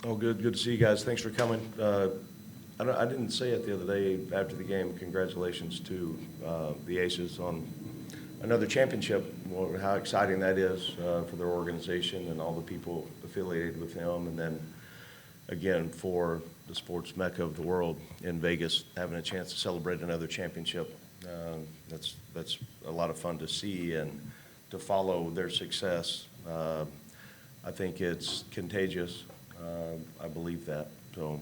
Oh, good to see you guys. Thanks for coming. I didn't say it the other day after the game. Congratulations to the Aces on another championship. How exciting that is for their organization and all the people affiliated with them. And then, again, for the sports mecca of the world in Vegas, having a chance to celebrate another championship. That's a lot of fun to see and to follow their success. I think it's contagious. I believe that. So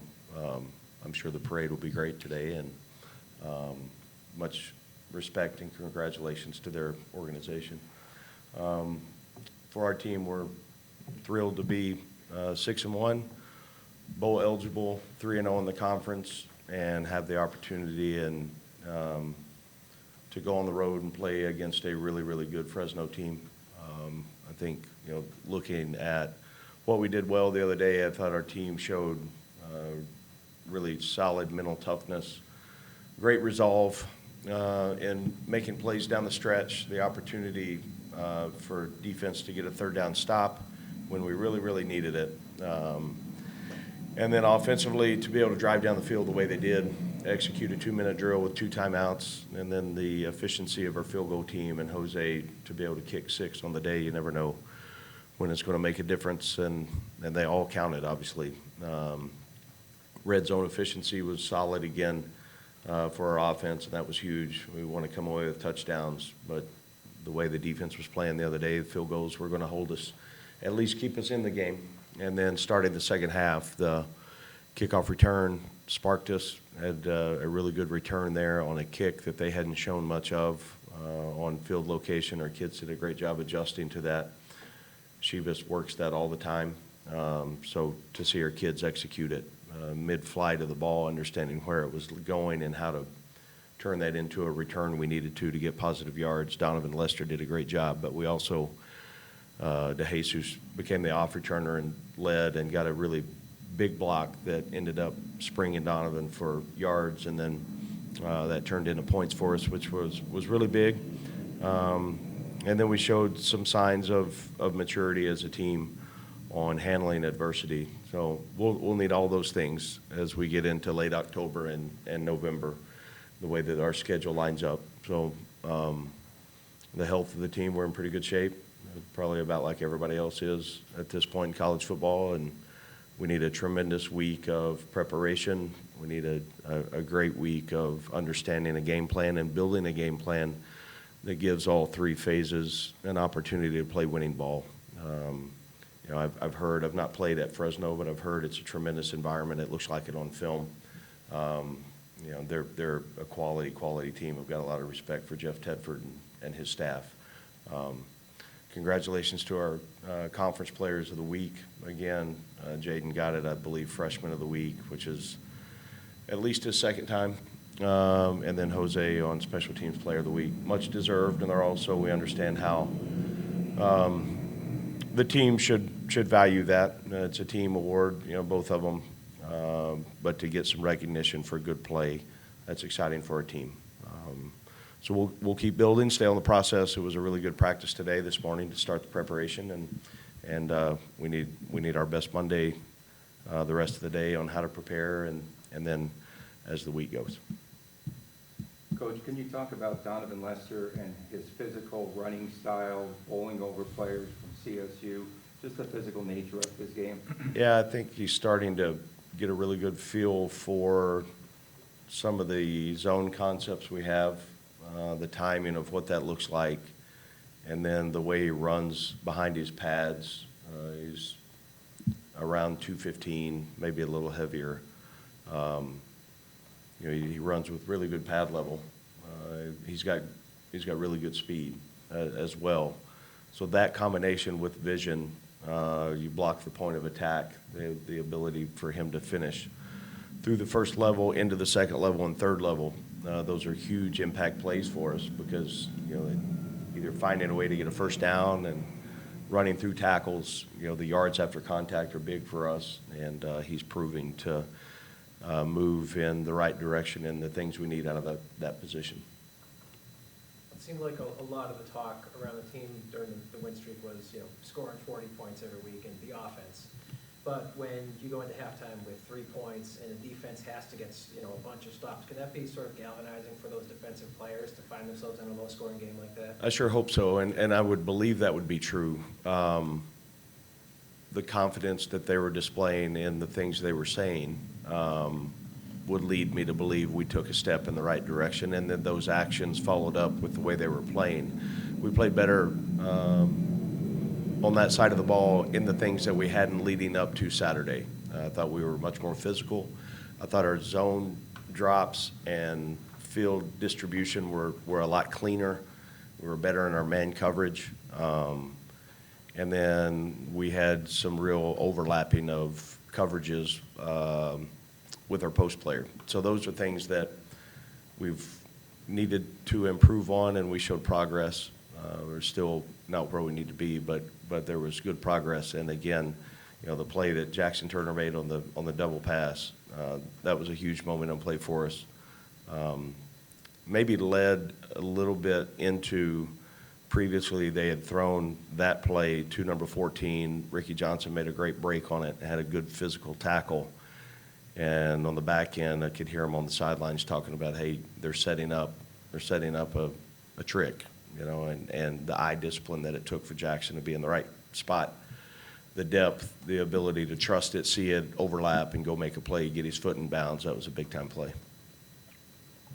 I'm sure the parade will be great today, and much respect and congratulations to their organization. For our team, we're thrilled to be 6-1, bowl eligible, 3-0 in the conference, and have the opportunity and to go on the road and play against a really, really good Fresno team. I think, looking at what we did well the other day, I thought our team showed really solid mental toughness, great resolve in making plays down the stretch, the opportunity for defense to get a third down stop when we really, really needed it. And then offensively, to be able to drive down the field the way they did, execute a 2-minute drill with 2 timeouts, and then the efficiency of our field goal team and Jose to be able to kick 6 on the day. You never know when it's going to make a difference, and they all counted, obviously. Red zone efficiency was solid again for our offense, and that was huge. We want to come away with touchdowns, but the way the defense was playing the other day, the field goals were going to hold us, at least keep us in the game. And then starting the second half, the kickoff return sparked us, had a really good return there on a kick that they hadn't shown much of on field location. Our kids did a great job adjusting to that. Shivas works that all the time. So to see our kids execute it mid-flight of the ball, understanding where it was going and how to turn that into a return we needed to get positive yards. Donovan Lester did a great job, but we also, Hasz became the off returner and led and got a really big block that ended up springing Donovan for yards, and then that turned into points for us, which was really big. And then we showed some signs of maturity as a team on handling adversity. So we'll need all those things as we get into late October and November, the way that our schedule lines up. So the health of the team, we're in pretty good shape, probably about like everybody else is at this point in college football, and we need a tremendous week of preparation. We need a great week of understanding a game plan and building a game plan that gives all 3 phases an opportunity to play winning ball. I've heard, I've not played at Fresno, but I've heard it's a tremendous environment. It looks like it on film. They're a quality team. I've got a lot of respect for Jeff Tedford and his staff. Congratulations to our conference players of the week. Again, Jaden got it, I believe, freshman of the week, which is at least his second time. And then Jose on special teams player of the week. Much deserved, and they're also, we understand how the team should value that. It's a team award, both of them. But to get some recognition for good play, that's exciting for our team. So we'll keep building, stay on the process. It was a really good practice today, this morning, to start the preparation, and we need our best Monday, the rest of the day on how to prepare, and then as the week goes. Coach, can you talk about Donovan Lester and his physical running style, bowling over players from CSU, just the physical nature of his game? Yeah, I think he's starting to get a really good feel for some of the zone concepts we have, the timing of what that looks like, and then the way he runs behind his pads. He's around 215, maybe a little heavier. He runs with really good pad level. He's got really good speed as well. So that combination with vision, you block the point of attack, the ability for him to finish through the first level, into the second level and third level. Those are huge impact plays for us because either finding a way to get a first down and running through tackles. The yards after contact are big for us, and he's proving to move in the right direction and the things we need out of that position. It seemed like a lot of the talk around the team during the win streak was, scoring 40 points every week and the offense. but when you go into halftime with 3 points and the defense has to get, a bunch of stops, could that be sort of galvanizing for those defensive players to find themselves in a low-scoring game like that? I sure hope so, and I would believe that would be true. The confidence that they were displaying in the things they were saying would lead me to believe we took a step in the right direction, and then those actions followed up with the way they were playing. We played better on that side of the ball in the things that we hadn't leading up to Saturday. I thought we were much more physical. I thought our zone drops and field distribution were a lot cleaner. We were better in our man coverage. And then we had some real overlapping of coverages with our post player. So those are things that we've needed to improve on, and we showed progress. We're still not where we need to be, but there was good progress. And again, the play that Jaxen Turner made on the double pass, that was a huge momentum play for us. Maybe led a little bit into previously they had thrown that play to number 14. Ricky Johnson made a great break on it, had a good physical tackle. And on the back end, I could hear him on the sidelines talking about, hey, they're setting up a trick, and the eye discipline that it took for Jaxen to be in the right spot. The depth, the ability to trust it, see it, overlap, and go make a play, get his foot in bounds, that was a big-time play.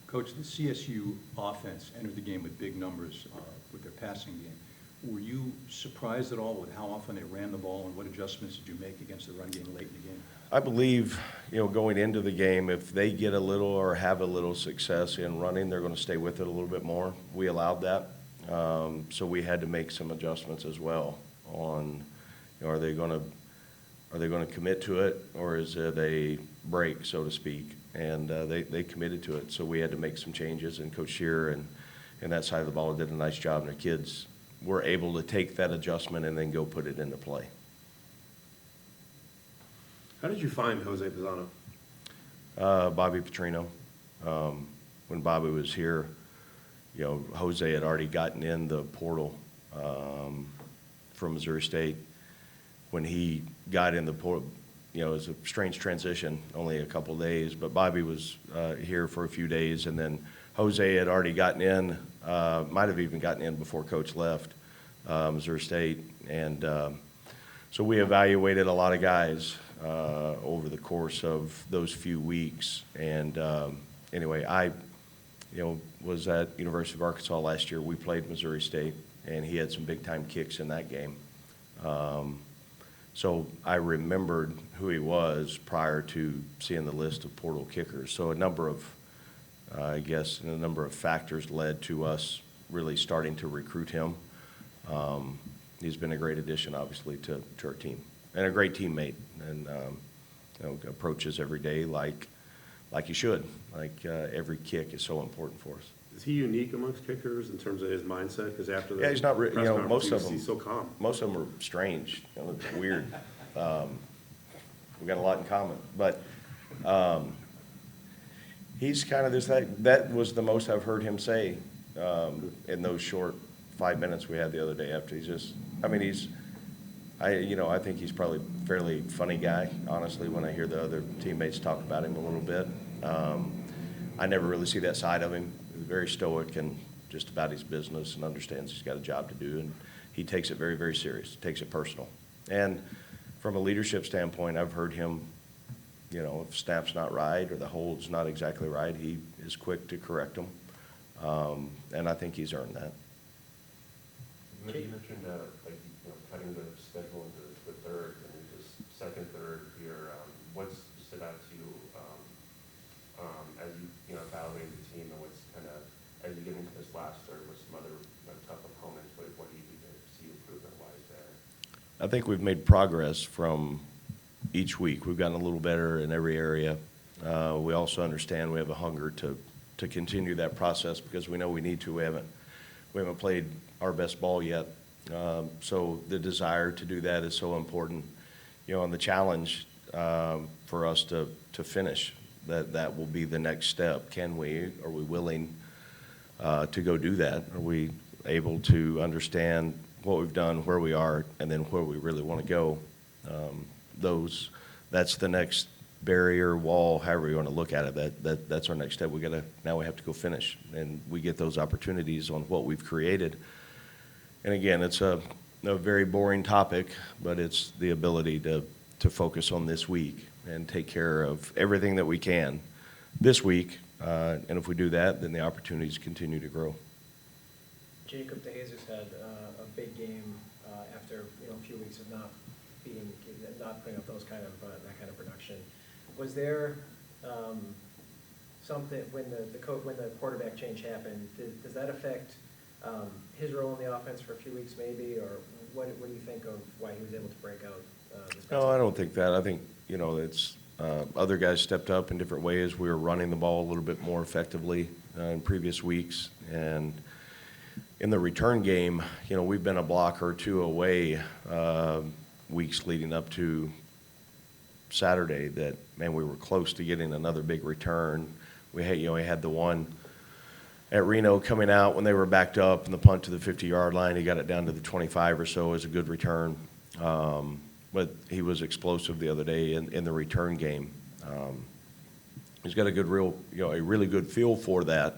Coach, the CSU offense entered the game with big numbers with their passing game. Were you surprised at all with how often they ran the ball, and what adjustments did you make against the run game late in the game? I believe, going into the game, if they get a little or have a little success in running, they're going to stay with it a little bit more. We allowed that. So we had to make some adjustments as well on, are they going to commit to it, or is it a break, so to speak? And they committed to it. So we had to make some changes, and Coach Shearer and that side of the ball did a nice job, and their kids were able to take that adjustment and then go put it into play. How did you find Jose Pisano? Bobby Petrino. When Bobby was here, Jose had already gotten in the portal from Missouri State. When he got in the portal, it was a strange transition, only a couple days, but Bobby was here for a few days, and then Jose had already gotten in, might have even gotten in before Coach left Missouri State, and so we evaluated a lot of guys over the course of those few weeks, and anyway, I was at University of Arkansas last year. We played Missouri State, and he had some big-time kicks in that game. So I remembered who he was prior to seeing the list of portal kickers. So a number of factors led to us really starting to recruit him. He's been a great addition, obviously, to our team, and a great teammate, and approaches every day like he should. Every kick is so important for us. Is he unique amongst kickers in terms of his mindset? Because after the he's not. press conference, Most of them. he's so calm. Most of them are strange, weird. We got a lot in common, but he's kind of this. That was the most I've heard him say in those short 5 minutes we had the other day. After I think he's probably a fairly funny guy. Honestly, when I hear the other teammates talk about him a little bit, I never really see that side of him. He's very stoic and just about his business, and understands he's got a job to do, and he takes it very, very serious. Takes it personal. And from a leadership standpoint, I've heard him, if snap's not right or the hold's not exactly right, he is quick to correct them, and I think he's earned that. You mentioned cutting the schedule into the third, and just second, third here. What's stood out to you as you evaluate the team, and what's kind of, as you get into this last third with some other tough opponents, what do you need to see improvement-wise there? I think we've made progress from each week. We've gotten a little better in every area. We also understand we have a hunger to continue that process, because we know we need to. We haven't played our best ball yet. So the desire to do that is so important. And the challenge for us to finish, that will be the next step. Are we willing to go do that? Are we able to understand what we've done, where we are, and then where we really want to go? that's the next barrier, wall, however you want to look at it. That's our next step. Now we have to go finish, and we get those opportunities on what we've created. And again, it's a very boring topic, but it's the ability to focus on this week and take care of everything that we can this week. And if we do that, then the opportunities continue to grow. Jacob DeJesus had a big game after a few weeks of not putting up those kind of that kind of production. Was there something when the quarterback change happened? Does that affect his role in the offense for a few weeks, maybe, or what do you think of why he was able to break out? This No, I don't think that. I think it's other guys stepped up in different ways. We were running the ball a little bit more effectively in previous weeks, and in the return game, we've been a block or two away weeks leading up to Saturday that, man, we were close to getting another big return. We had the one at Reno coming out when they were backed up and the punt to the 50-yard line. He got it down to the 25 or so as a good return. But he was explosive the other day in the return game. He's got a really good feel for that.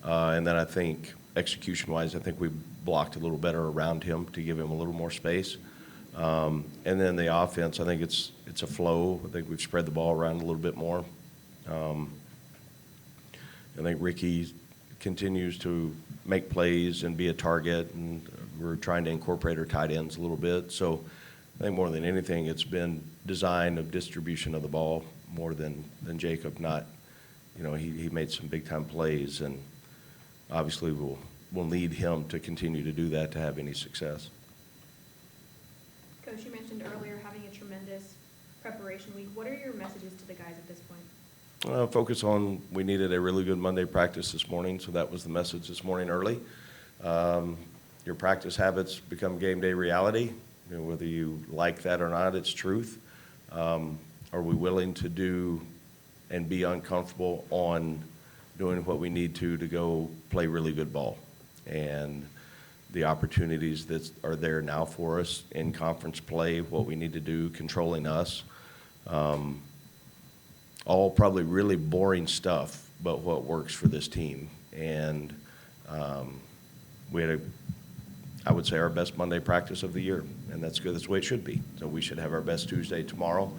And then I think execution-wise, I think we blocked a little better around him to give him a little more space. And then the offense, I think it's a flow. I think we've spread the ball around a little bit more. I think Ricky continues to make plays and be a target, and we're trying to incorporate our tight ends a little bit. So I think more than anything, it's been design of distribution of the ball more than Jacob. Not, he made some big-time plays, and obviously we'll need him to continue to do that to have any success. Coach, you mentioned earlier having a tremendous preparation week. What are your messages to the guys at this point? Focus on, we needed a really good Monday practice this morning, so that was the message this morning early. Your practice habits become game day reality. Whether you like that or not, it's truth. Are we willing to do and be uncomfortable on doing what we need to go play really good ball? And the opportunities that are there now for us in conference play, what we need to do, controlling us. All probably really boring stuff, but what works for this team. And we had I would say, our best Monday practice of the year, and that's good. That's the way it should be. So we should have our best Tuesday tomorrow.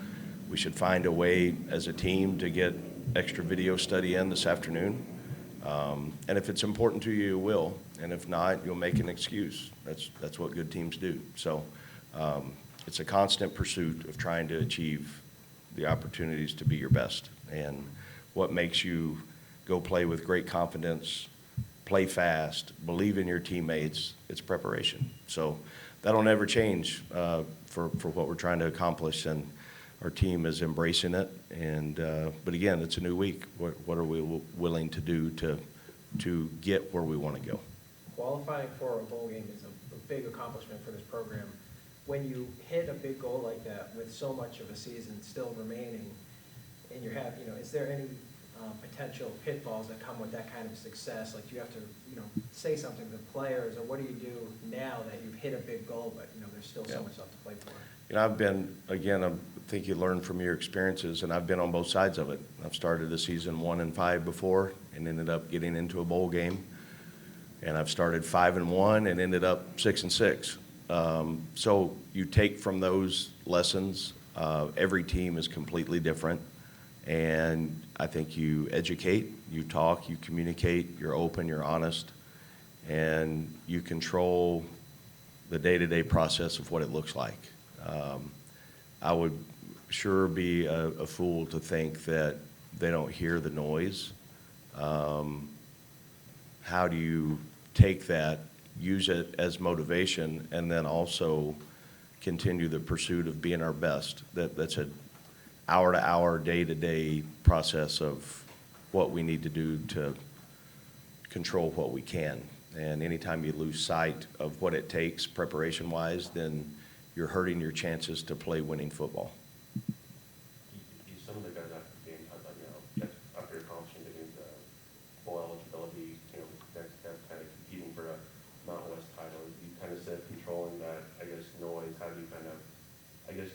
We should find a way as a team to get extra video study in this afternoon. And if it's important to you, you will. And if not, you'll make an excuse. That's what good teams do. So it's a constant pursuit of trying to achieve the opportunities to be your best. And what makes you go play with great confidence, play fast, believe in your teammates, it's preparation. So that'll never change for what we're trying to accomplish, and our team is embracing it. And but again, it's a new week. What are we willing to do to get where we want to go? Qualifying for a bowl game is a big accomplishment for this program. When you hit a big goal like that with so much of a season still remaining, and is there any potential pitfalls that come with that kind of success? Like, do you have to, say something to the players, or what do you do now that you've hit a big goal, but, there's still so much stuff to play for? I've been, again, I think you learn from your experiences, and I've been on both sides of it. I've started the season 1-5 before and ended up getting into a bowl game. And I've started 5-1 and ended up 6-6. So you take from those lessons. Every team is completely different. And I think you educate, you talk, you communicate, you're open, you're honest, and you control the day-to-day process of what it looks like. I would sure be a fool to think that they don't hear the noise. How do you take that, use it as motivation, and then also continue the pursuit of being our best? That's an hour-to-hour, day-to-day process of what we need to do to control what we can. And anytime you lose sight of what it takes preparation-wise, then you're hurting your chances to play winning football. Some of the guys after the game talked about, after accomplishing getting the bowl eligibility, that's kind of competing for a Mountain West title. You kind of said controlling that, noise. How do you kind of,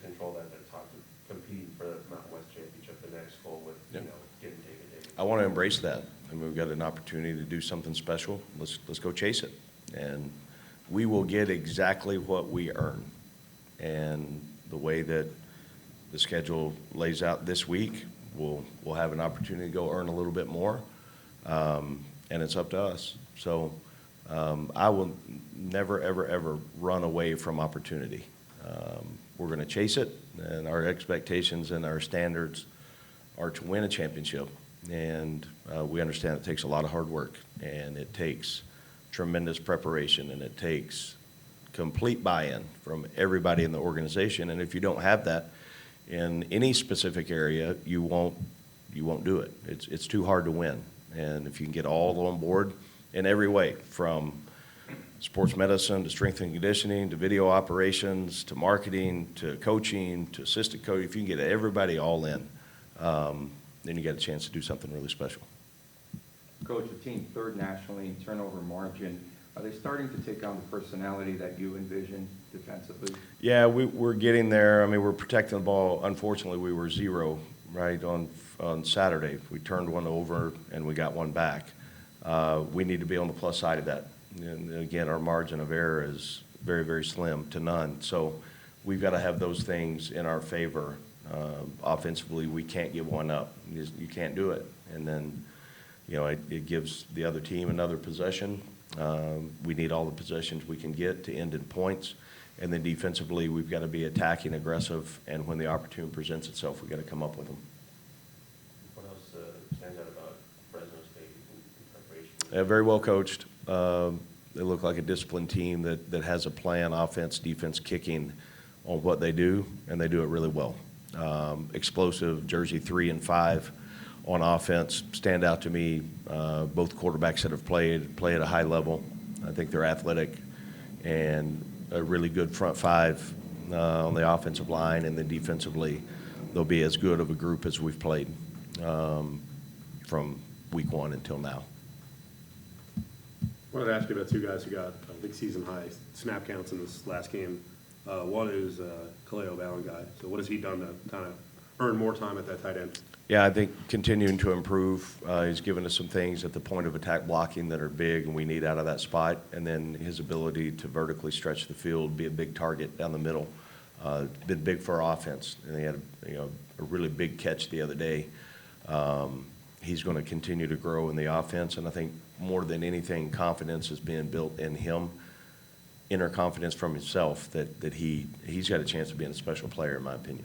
control that talk I want to embrace that. I mean, we've got an opportunity to do something special. Let's go chase it. And we will get exactly what we earn. And the way that the schedule lays out this week, we'll have an opportunity to go earn a little bit more. And it's up to us. So I will never, ever, ever run away from opportunity. We're going to chase it, and our expectations and our standards are to win a championship. And we understand it takes a lot of hard work, and it takes tremendous preparation, and it takes complete buy-in from everybody in the organization. And if you don't have that in any specific area, you won't do it. It's too hard to win. And if you can get all on board in every way, from sports medicine to strength and conditioning to video operations to marketing to coaching to assistant coach, if you can get everybody all in, then you get a chance to do something really special. Coach, the team third nationally in turnover margin. Are they starting to take on the personality that you envision defensively? Yeah, we're getting there. I mean, we're protecting the ball. Unfortunately, we were 0, right, on Saturday. We turned one over and we got one back. We need to be on the plus side of that. And again, our margin of error is very, very slim to none. So we've got to have those things in our favor. Offensively, we can't give one up. You can't do it. And then, you know, it gives the other team another possession. We need all the possessions we can get to end in points. And then defensively, we've got to be attacking, aggressive, and when the opportunity presents itself, we've got to come up with them. What else stands out about Fresno State in preparation? Very well coached. They look like a disciplined team that has a plan, offense, defense, kicking on what they do, and they do it really well. Explosive, jersey 3 and 5 on offense stand out to me. Both quarterbacks that have play at a high level. I think they're athletic, and a really good front 5 on the offensive line, and then defensively, they'll be as good of a group as we've played from week 1 until now. I wanted to ask you about two guys who got, I think, season-high snap counts in this last game. One is Kaleo Ballanguy. So what has he done to kind of earn more time at that tight end? Yeah, I think continuing to improve. He's given us some things at the point of attack blocking that are big and we need out of that spot. And then his ability to vertically stretch the field, be a big target down the middle. Been big for our offense. And he had a really big catch the other day. He's going to continue to grow in the offense. And I think more than anything, confidence is being built in him. Inner confidence from himself that he's got a chance of being a special player, in my opinion.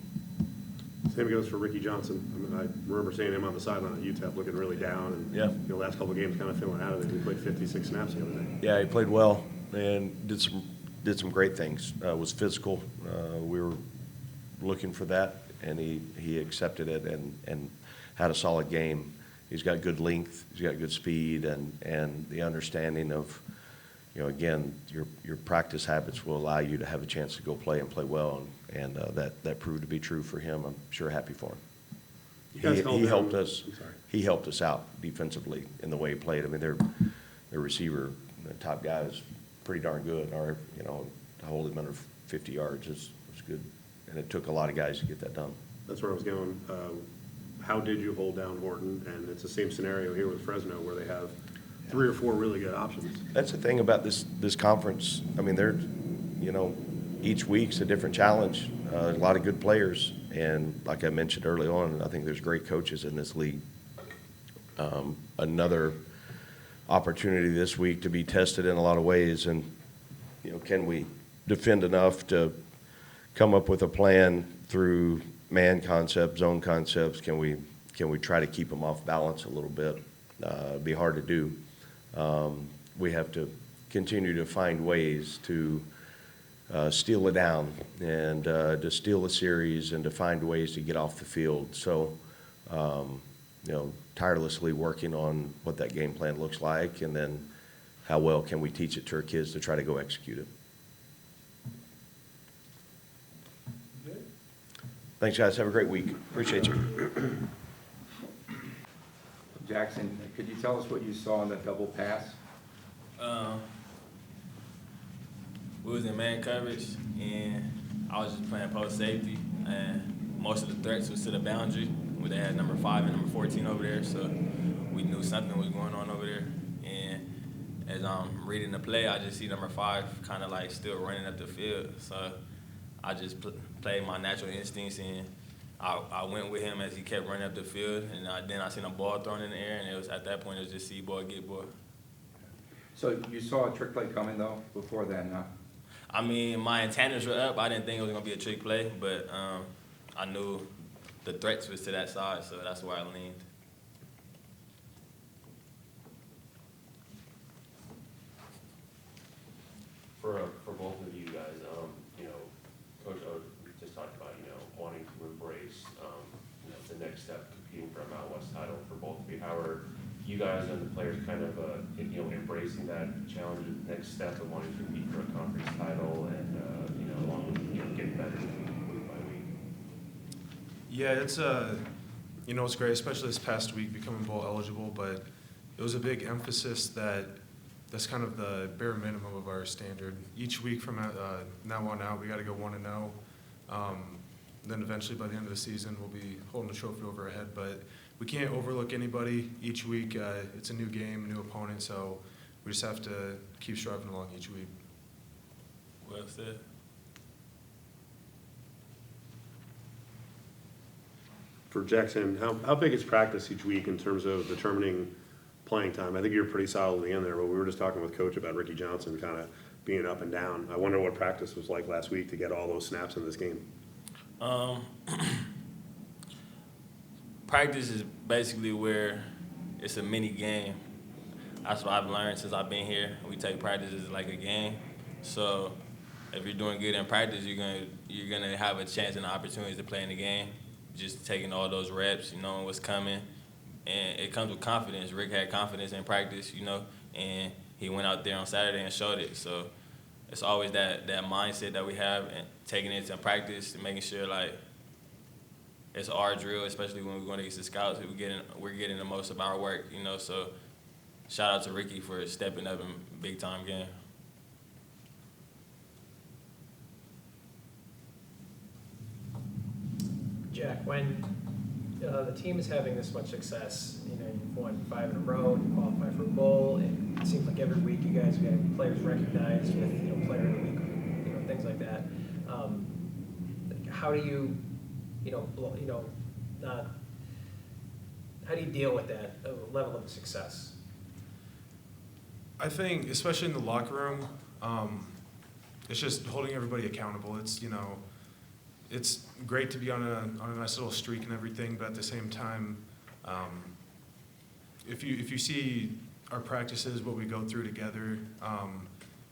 Same goes for Ricky Johnson. I mean, I remember seeing him on the sideline at UTEP looking really down, and Yeah. the last couple of games kind of feeling out of it. He played 56 snaps the other day. Yeah, he played well and did some great things. Was physical. We were looking for that, and he accepted it and had a solid game. He's got good length. He's got good speed, and the understanding of, again, your practice habits will allow you to have a chance to go play and play well, and that proved to be true for him. I'm sure happy for him. He helped us. He helped us out defensively in the way he played. I mean, their receiver, the top guy, is pretty darn good. To hold him under 50 yards was good, and it took a lot of guys to get that done. That's where I was going. How did you hold down Horton? And it's the same scenario here with Fresno, where they have 3 or 4 really good options. That's the thing about this conference. I mean, they're, each week's a different challenge. A lot of good players, and like I mentioned early on, I think there's great coaches in this league. Another opportunity this week to be tested in a lot of ways, and can we defend enough to come up with a plan through man concepts, zone concepts? Can we try to keep them off balance a little bit? It'd be hard to do. We have to continue to find ways to steal it down and to steal a series and to find ways to get off the field. So, tirelessly working on what that game plan looks like, and then how well can we teach it to our kids to try to go execute it. Thanks, guys. Have a great week. Appreciate you. Jaxen, could you tell us what you saw in the double pass? We was in man coverage, and I was just playing post safety, and most of the threats was to the boundary. We but they had number 5 and number 14 over there, so we knew something was going on over there. And as I'm reading the play, I just see number 5 kind of like still running up the field. So I just played my natural instincts, and I went with him as he kept running up the field. And then I seen a ball thrown in the air, and it was at that point it was just see ball, get ball. So you saw a trick play coming though before then, huh? I mean, my antennas were up. I didn't think it was gonna be a trick play, but I knew the threats was to that side, so that's where I leaned. For both of you guys, you know, Coach O just talked about, you know, wanting to embrace, you know, the next step competing for a Mountain West title for both of you. How are you guys and the players kind of, you know, embracing that challenge of the next step of wanting to compete for a conference title and, you know, along with, you know, getting better week by week? Yeah, it's you know, it's great, especially this past week becoming bowl eligible, but it was a big emphasis that's kind of the bare minimum of our standard. Each week from now on out, we got to go 1-0. Then eventually by the end of the season, we'll be holding the trophy over our head, but we can't overlook anybody each week. It's a new game, new opponent, so we just have to keep striving along each week. Well said. For Jaxen, how big is practice each week in terms of determining playing time? I think you're pretty solidly in there, but we were just talking with Coach about Ricky Johnson kind of being up and down. I wonder what practice was like last week to get all those snaps in this game. Practice is basically where it's a mini game. That's what I've learned since I've been here. We take practice as like a game. So if you're doing good in practice, you're gonna have a chance and an opportunity to play in the game. Just taking all those reps, you knowing what's coming, and it comes with confidence. Rick had confidence in practice, you know, and he went out there on Saturday and showed it. So it's always that mindset that we have, and taking it to practice and making sure like it's our drill, especially when we're going against the scouts. We're getting the most of our work, you know. So shout out to Ricky for stepping up in big time game. Jack, when the team is having this much success, you know, you've won 5 in a row, you qualify for a bowl, and it seems like every week you guys get players recognized with, you know, player of the week, you know, things like that. How do you, how do you deal with that level of success? I think, especially in the locker room, it's just holding everybody accountable. It's, you know, it's great to be on a nice little streak and everything, but at the same time, if you see our practices, what we go through together,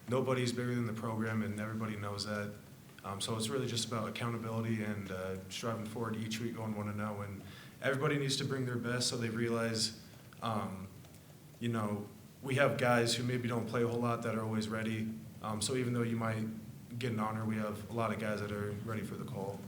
nobody's bigger than the program, and everybody knows that. So it's really just about accountability and striving forward each week, going 1-0, and everybody needs to bring their best so they realize, you know, we have guys who maybe don't play a whole lot that are always ready. So even though you might get an honor, we have a lot of guys that are ready for the call.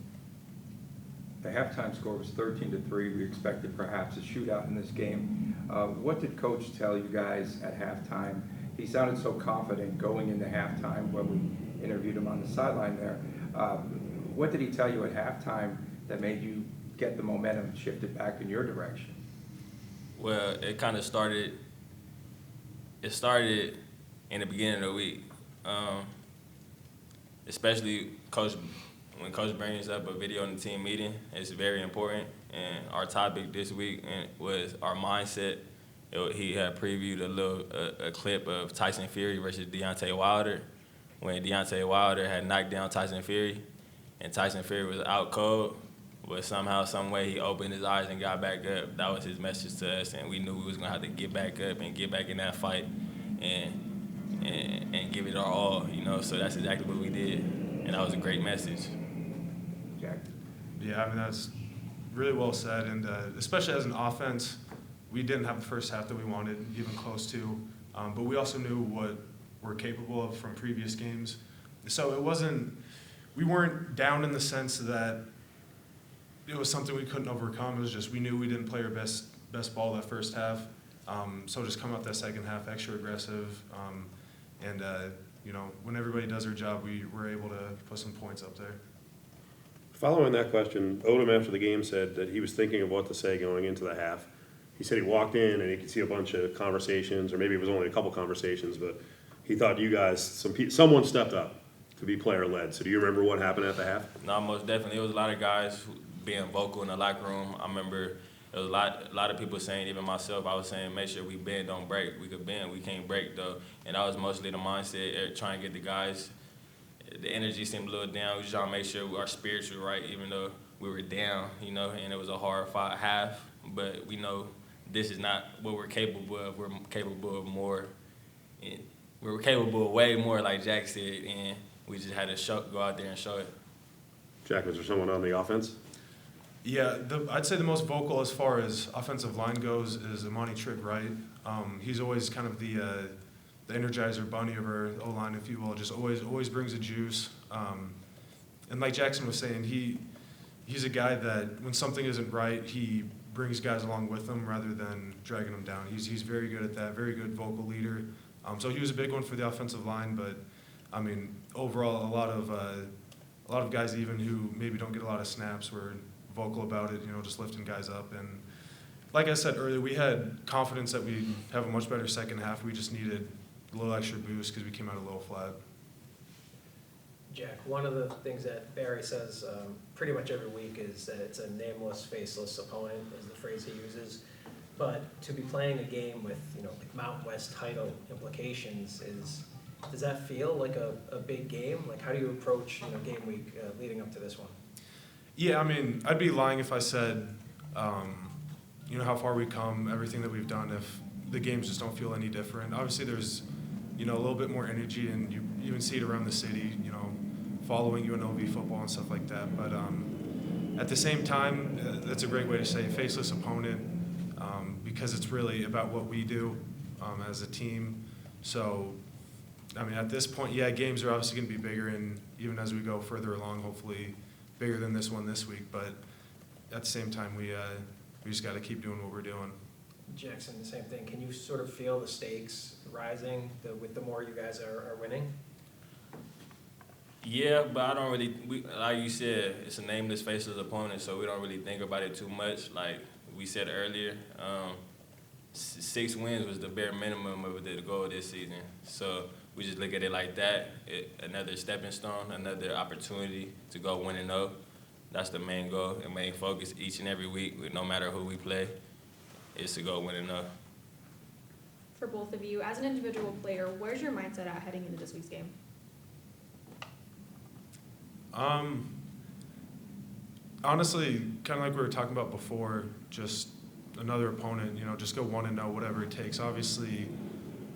The halftime score was 13-3. We expected perhaps a shootout in this game. What did Coach tell you guys at halftime? He sounded so confident going into halftime when we interviewed him on the sideline there. What did he tell you at halftime that made you get the momentum shifted back in your direction? Well, it kind of started. It started in the beginning of the week, especially when Coach brings up a video in the team meeting. It's very important. And our topic this week was our mindset. He had previewed a clip of Tyson Fury versus Deontay Wilder, when Deontay Wilder had knocked down Tyson Fury, and Tyson Fury was out cold, but somehow, some way, he opened his eyes and got back up. That was his message to us, and we knew we was gonna have to get back up and get back in that fight and give it our all, you know. So that's exactly what we did, and that was a great message. Jack? Yeah, I mean, that's really well said, and especially as an offense, we didn't have the first half that we wanted, even close to, but we also knew what we're capable of from previous games. So we weren't down in the sense that it was something we couldn't overcome. It was just we knew we didn't play our best ball that first half. So just come out that second half extra aggressive, and you know, when everybody does their job, we were able to put some points up there. Following that question, Odom after the game said that he was thinking of what to say going into the half. He said he walked in and he could see a bunch of conversations, or maybe it was only a couple conversations, but he thought you guys, someone stepped up to be player-led. So do you remember what happened at the half? No, most definitely. It was a lot of guys being vocal in the locker room. I remember there was a lot of people saying, even myself, I was saying, make sure we bend, don't break. We could bend, we can't break, though. And that was mostly the mindset, trying to get the guys. The energy seemed a little down. We was trying to make sure our spirits were right, even though we were down, and it was a hard half. But we know this is not what we're capable of. We're capable of more. And we were capable of way more, like Jack said, and we just had to go out there and show it. Jack, was there someone on the offense? Yeah, I'd say the most vocal as far as offensive line goes is Imani Trigg Wright. He's always kind of the Energizer bunny of our O-line, if you will, just always brings a juice. And like Jaxen was saying, he's a guy that when something isn't right, he brings guys along with him rather than dragging them down. He's very good at that, very good vocal leader. So he was a big one for the offensive line, but I mean, overall, a lot of guys even who maybe don't get a lot of snaps were vocal about it, just lifting guys up. And like I said earlier, we had confidence that we'd have a much better second half. We just needed a little extra boost because we came out a little flat. Jack, one of the things that Barry says pretty much every week is that it's a nameless, faceless opponent, is the phrase he uses. But to be playing a game with, like Mountain West title implications, does that feel like a big game? Like, how do you approach, game week leading up to this one? Yeah, I mean, I'd be lying if I said, how far we come, everything that we've done, if the games just don't feel any different. Obviously, there's, a little bit more energy, and you even see it around the city, following UNLV football and stuff like that. But at the same time, that's a great way to say faceless opponent, because it's really about what we do as a team. So, I mean, at this point, yeah, games are obviously going to be bigger, and even as we go further along, hopefully bigger than this one this week. But at the same time, we just got to keep doing what we're doing. Jaxen, the same thing. Can you sort of feel the stakes rising with the more you guys are winning? Yeah, but I don't really, like you said, it's a nameless, faceless opponent, so we don't really think about it too much. Like we said earlier, 6 wins was the bare minimum of the goal this season. So we just look at it like that, another stepping stone, another opportunity to go 1-0. That's the main goal and main focus each and every week, no matter who we play, is to go 1-0. For both of you, as an individual player, where's your mindset at heading into this week's game? Honestly, kind of like we were talking about before, just another opponent, just go 1-0, whatever it takes. Obviously,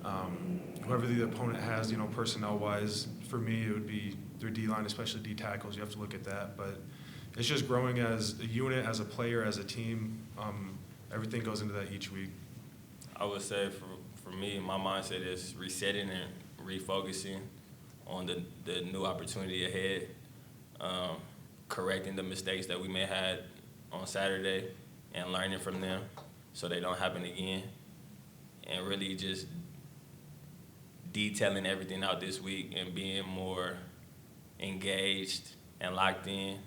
whoever the opponent has, personnel-wise, for me, it would be their D-line, especially D-tackles. You have to look at that. But it's just growing as a unit, as a player, as a team. Everything goes into that each week. I would say for me, my mindset is resetting and refocusing on the new opportunity ahead, correcting the mistakes that we may have had on Saturday and learning from them so they don't happen again, and really just detailing everything out this week and being more engaged and locked in,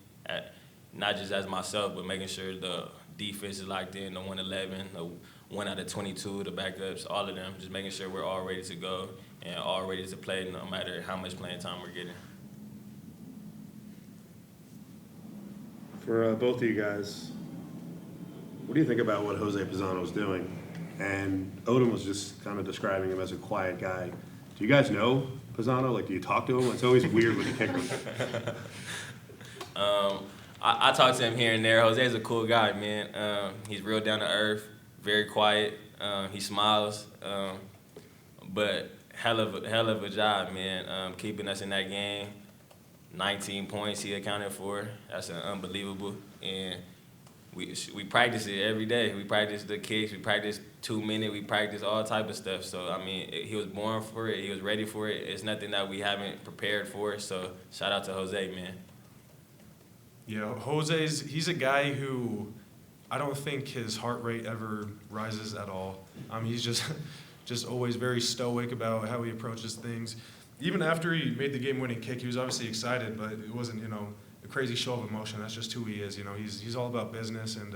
not just as myself, but making sure the defense is locked in, the 111, the 1 out of 22, the backups, all of them, just making sure we're all ready to go and all ready to play no matter how much playing time we're getting. For both of you guys, what do you think about what Jose Pisano's doing? And Odom was just kind of describing him as a quiet guy. Do you guys know Pisano? Like, do you talk to him? It's always weird with the kickers. I talk to him here and there. Jose's a cool guy, man. He's real down to earth, very quiet. He smiles, but hell of a job, man. Keeping us in that game. 19 points he accounted for. That's unbelievable. And we practice it every day. We practice the kicks. We practice 2-minute. We practice all type of stuff. So, I mean, he was born for it. He was ready for it. It's nothing that we haven't prepared for. So, shout out to Jose, man. Yeah, he's a guy who I don't think his heart rate ever rises at all. He's just always very stoic about how he approaches things. Even after he made the game-winning kick, he was obviously excited, but it wasn't, a crazy show of emotion. That's just who he is. You know, he's all about business, and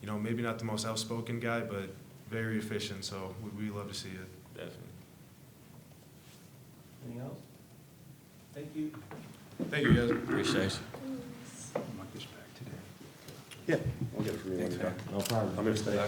you know, maybe not the most outspoken guy, but very efficient. So we love to see it. Definitely. Anything else? Thank you. Thank you, guys. Appreciate you. I want this back today. Yeah, I'll get it from you when you're done. No problem. I'm gonna stay.